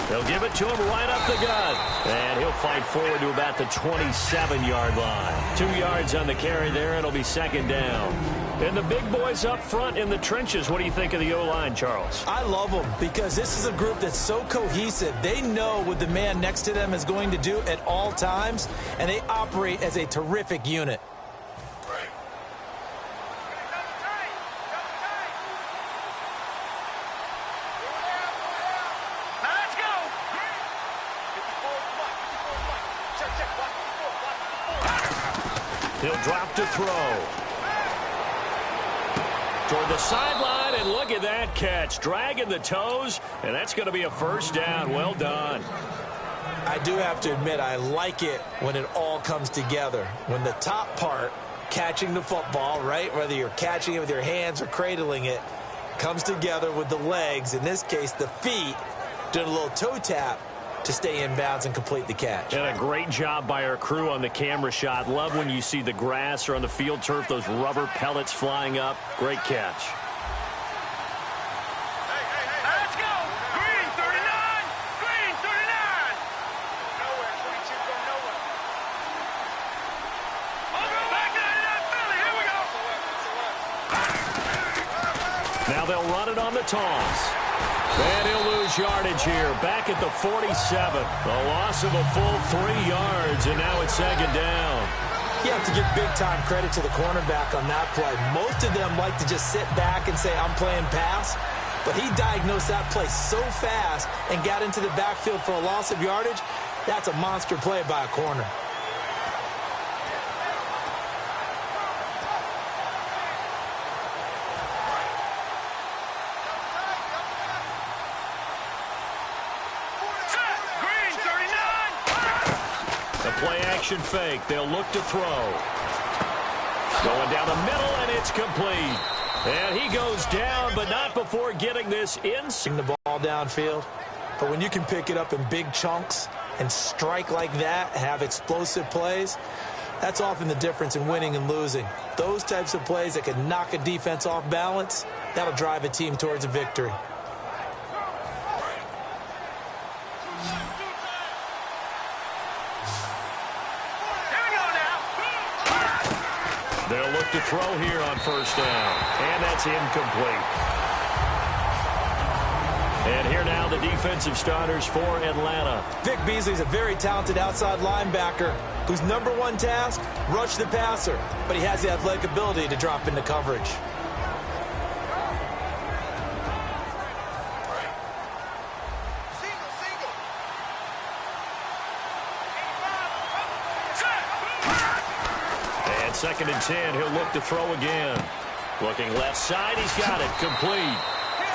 They'll give it to him right up the gut. And he'll fight forward to about the 27-yard line. 2 yards on the carry there. It'll be second down. And the big boys up front in the trenches. What do you think of the O-line, Charles? I love them because this is a group that's so cohesive. They know what the man next to them is going to do at all times, and they operate as a terrific unit. He'll drop to throw. Toward the sideline, and look at that catch. Dragging the toes, and that's going to be a first down. Well done. I do have to admit, I like it when it all comes together. When the top part, catching the football, right, whether you're catching it with your hands or cradling it, comes together with the legs, in this case the feet, doing a little toe tap to stay in bounds and complete the catch. And a great job by our crew on the camera shot. Love when you see the grass or on the field turf, those rubber pellets flying up. Great catch. Let's go! Green 39! Green 39! Nowhere, 22, go nowhere. Back 99, Philly, here we go! Now they'll run it on the toss. And he'll lose yardage here. Back at the 47. A loss of a full 3 yards, and now it's second down. You have to give big-time credit to the cornerback on that play. Most of them like to just sit back and say, I'm playing pass. But he diagnosed that play so fast and got into the backfield for a loss of yardage. That's a monster play by a corner. Play-action fake. They'll look to throw. Going down the middle, and it's complete. And he goes down, but not before getting this in. The ball downfield. But when you can pick it up in big chunks and strike like that, have explosive plays, that's often the difference in winning and losing. Those types of plays that can knock a defense off balance, that'll drive a team towards a victory. They'll look to throw here on first down. And that's incomplete. And here now the defensive starters for Atlanta. Vic Beasley's a very talented outside linebacker whose number one task, rush the passer. But he has the athletic ability to drop into coverage. Second and 10, he'll look to throw again. Looking left side, he's got it, complete.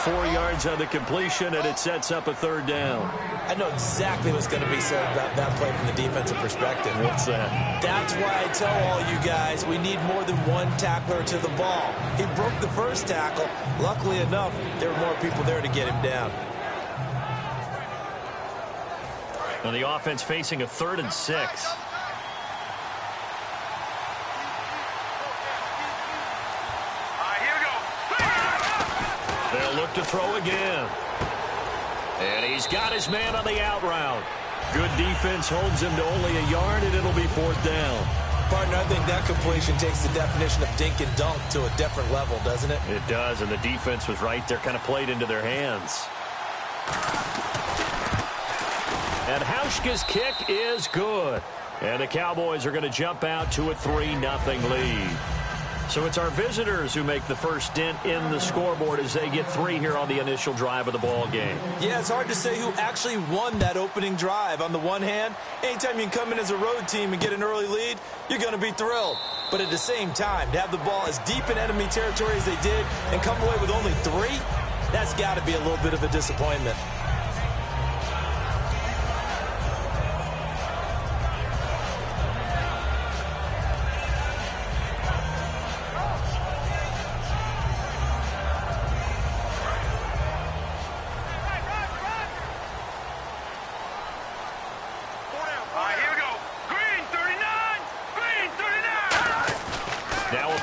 4 yards on the completion, and it sets up a third down. I know exactly what's going to be said about that play from the defensive perspective. What's that? That's why I tell all you guys we need more than one tackler to the ball. He broke the first tackle. Luckily enough, there were more people there to get him down. And the offense facing a 3rd and 6. They'll look to throw again. And he's got his man on the out route. Good defense holds him to only a yard, and it'll be 4th down. Partner, I think that completion takes the definition of dink and dunk to a different level, doesn't it? It does, and the defense was right there, kind of played into their hands. And Hauschka's kick is good. And the Cowboys are going to jump out to a 3-0 lead. So it's our visitors who make the first dent in the scoreboard as they get 3 here on the initial drive of the ball game. Yeah, it's hard to say who actually won that opening drive. On the one hand, anytime you can come in as a road team and get an early lead, you're going to be thrilled. But at the same time, to have the ball as deep in enemy territory as they did and come away with only 3, that's got to be a little bit of a disappointment.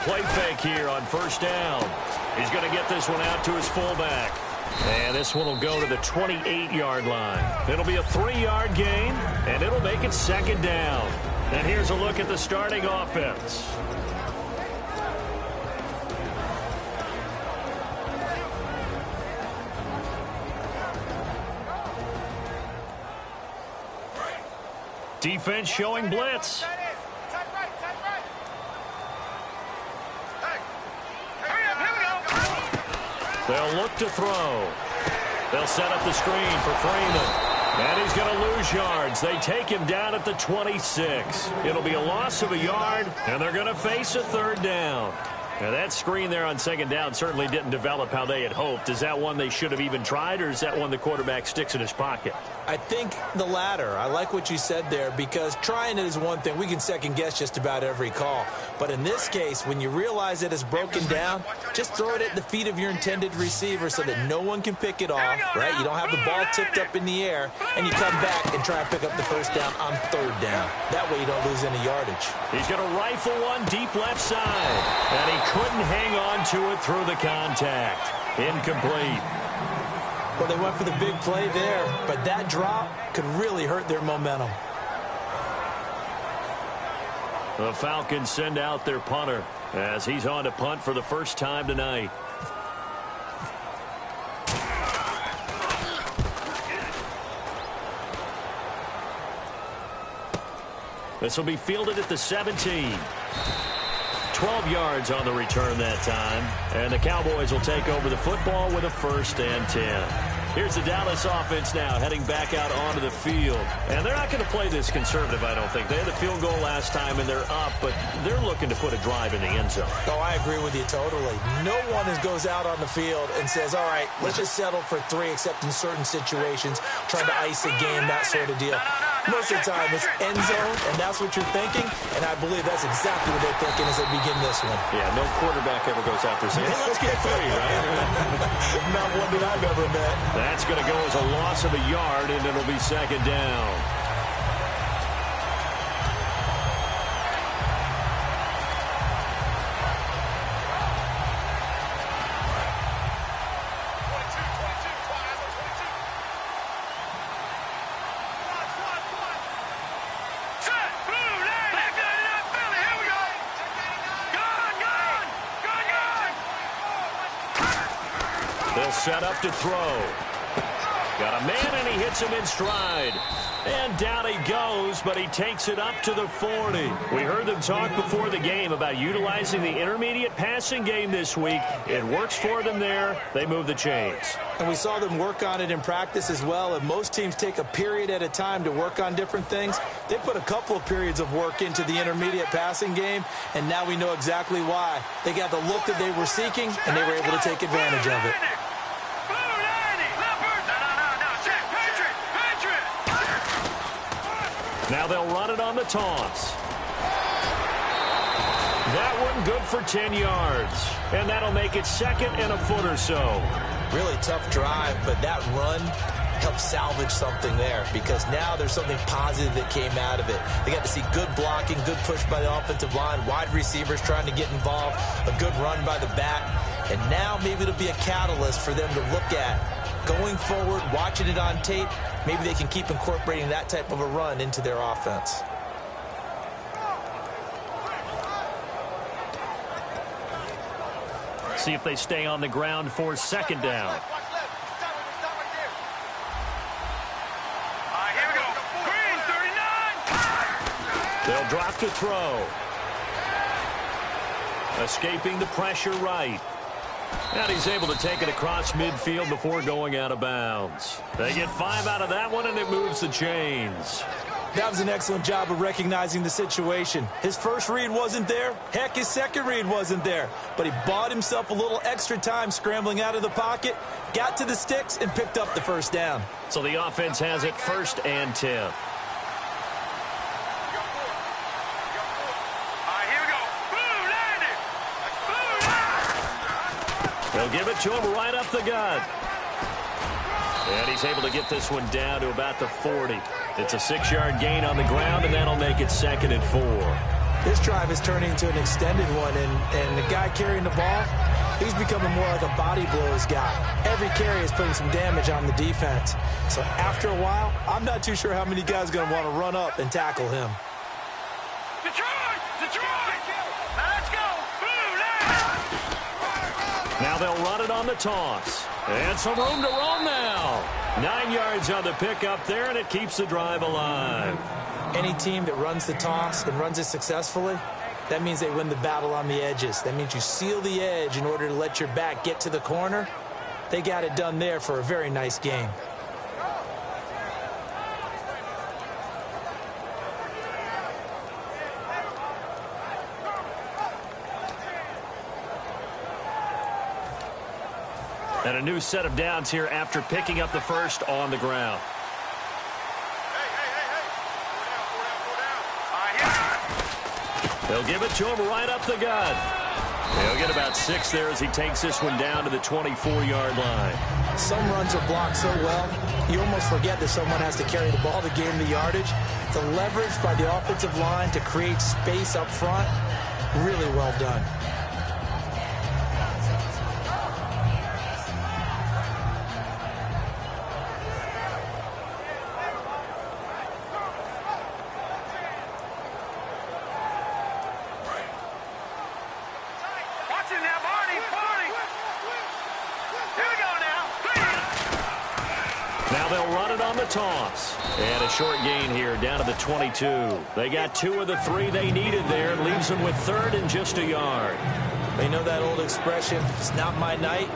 Play fake here on first down. He's going to get this one out to his fullback. And this one will go to the 28-yard line. It'll be a 3-yard gain, and it'll make it second down. And here's a look at the starting offense. Defense showing blitz. They'll look to throw. They'll set up the screen for Freeman. And he's going to lose yards. They take him down at the 26. It'll be a loss of a yard, and they're going to face a third down. Now, that screen there on second down certainly didn't develop how they had hoped. Is that one they should have even tried, or is that one the quarterback sticks in his pocket? I think the latter. I like what you said there, because trying it is one thing. We can second-guess just about every call. But in this case, when you realize that it's broken down, just throw it at the feet of your intended receiver so that no one can pick it off, right? You don't have the ball tipped up in the air, and you come back and try and pick up the first down on third down. That way you don't lose any yardage. He's going to rifle one deep left side, and he couldn't hang on to it through the contact. Incomplete. Well, they went for the big play there, but that drop could really hurt their momentum. The Falcons send out their punter as he's on to punt for the first time tonight. This will be fielded at the 17. 12 yards on the return that time. And the Cowboys will take over the football with a 1st and 10. Here's the Dallas offense now heading back out onto the field. And they're not going to play this conservative, I don't think. They had the field goal last time, and they're up, but they're looking to put a drive in the end zone. Oh, I agree with you totally. No one goes out on the field and says, all right, let's just settle for 3, except in certain situations, trying to ice a game, that sort of deal. Most of the time, it's end zone, and that's what you're thinking, and I believe that's exactly what they're thinking as they begin this one. Yeah, no quarterback ever goes out there saying, hey, let's get 3, right? Not one that I've ever met. That's going to go as a loss of a yard, and it'll be second down. They'll set up to throw. Got a man, and he hits him in stride. And down he goes, but he takes it up to the 40. We heard them talk before the game about utilizing the intermediate passing game this week. It works for them there. They move the chains. And we saw them work on it in practice as well. And most teams take a period at a time to work on different things. They put a couple of periods of work into the intermediate passing game, and now we know exactly why. They got the look that they were seeking, and they were able to take advantage of it. Now they'll run it on the toss. That one good for 10 yards. And that'll make it second and a foot or so. Really tough drive, but that run helped salvage something there, because now there's something positive that came out of it. They got to see good blocking, good push by the offensive line, wide receivers trying to get involved, a good run by the back. And now maybe it'll be a catalyst for them to look at going forward, watching it on tape. Maybe they can keep incorporating that type of a run into their offense. See if they stay on the ground for second down. Here we go. Green, 39. They'll drop to throw. Escaping the pressure right. And he's able to take it across midfield before going out of bounds. They get 5 out of that one, and it moves the chains. That was an excellent job of recognizing the situation. His first read wasn't there. Heck, his second read wasn't there. But he bought himself a little extra time scrambling out of the pocket, got to the sticks, and picked up the first down. So the offense has it 1st and 10. They'll give it to him right up the gut. And he's able to get this one down to about the 40. It's a 6-yard gain on the ground, and that'll make it 2nd and 4. This drive is turning into an extended one, and the guy carrying the ball, He's becoming more like a body blows guy. Every carry is putting some damage on the defense. So after a while, I'm not too sure how many guys are going to want to run up and tackle him. Detroit! Detroit! Let's go! Blue line! Now they'll run it on the toss. And some room to roam now. 9 yards on the pickup there, and it keeps the drive alive. Any team that runs the toss and runs it successfully, that means they win the battle on the edges. That means you seal the edge in order to let your back get to the corner. They got it done there for a very nice game. And a new set of downs here after picking up the first on the ground. They'll give it to him right up the gut. He'll get about 6 there as he takes this one down to the 24-yard line. Some runs are blocked so well, you almost forget that someone has to carry the ball to gain the yardage. The leverage by the offensive line to create space up front, really well done. Toss. And a short gain here down to the 22. They got 2 of the 3 they needed there. Leaves them with 3rd and just a yard. They know that old expression, it's not my night.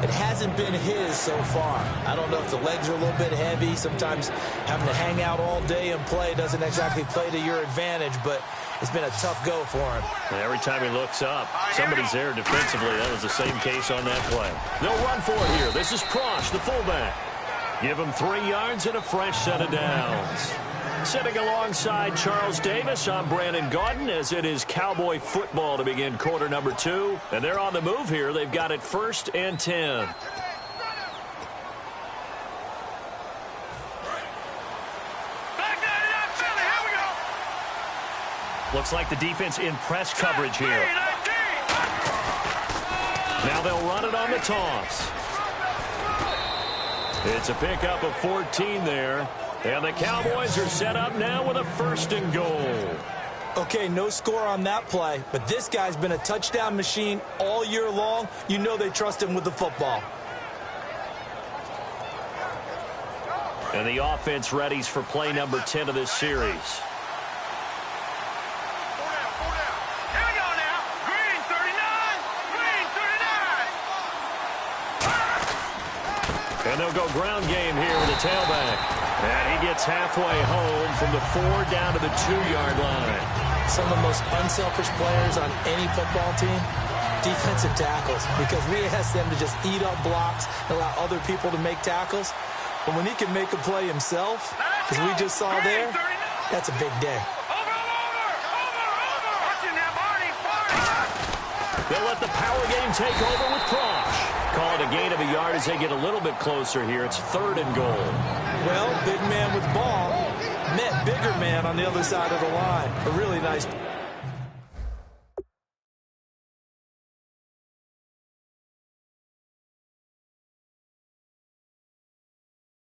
It hasn't been his so far. I don't know if the legs are a little bit heavy. Sometimes having to hang out all day and play doesn't exactly play to your advantage, but it's been a tough go for him. And every time he looks up, somebody's there defensively. That was the same case on that play. They'll run for it here. This is Prosh, the fullback. Give him 3 yards and a fresh set of downs. Sitting alongside Charles Davis, I'm Brandon Gaudin, as it is Cowboy football to begin quarter number 2. And they're on the move here. They've got it 1st and 10. Looks like the defense in press coverage here. Now they'll run it on the toss. It's a pickup of 14 there. And the Cowboys are set up now with a 1st and goal. Okay, no score on that play, but this guy's been a touchdown machine all year long. You know they trust him with the football. And the offense readies for play number 10 of this series. And they'll go ground game here with a tailback. And he gets halfway home from the 4 down to the 2-yard line. Some of the most unselfish players on any football team, defensive tackles, because we ask them to just eat up blocks and allow other people to make tackles. But when he can make a play himself, as we just saw there, that's a big day. They'll let the power game take over with Prosh. Call it a gain of a yard as they get a little bit closer here. It's 3rd and goal. Well, big man with ball met bigger man on the other side of the line. A really nice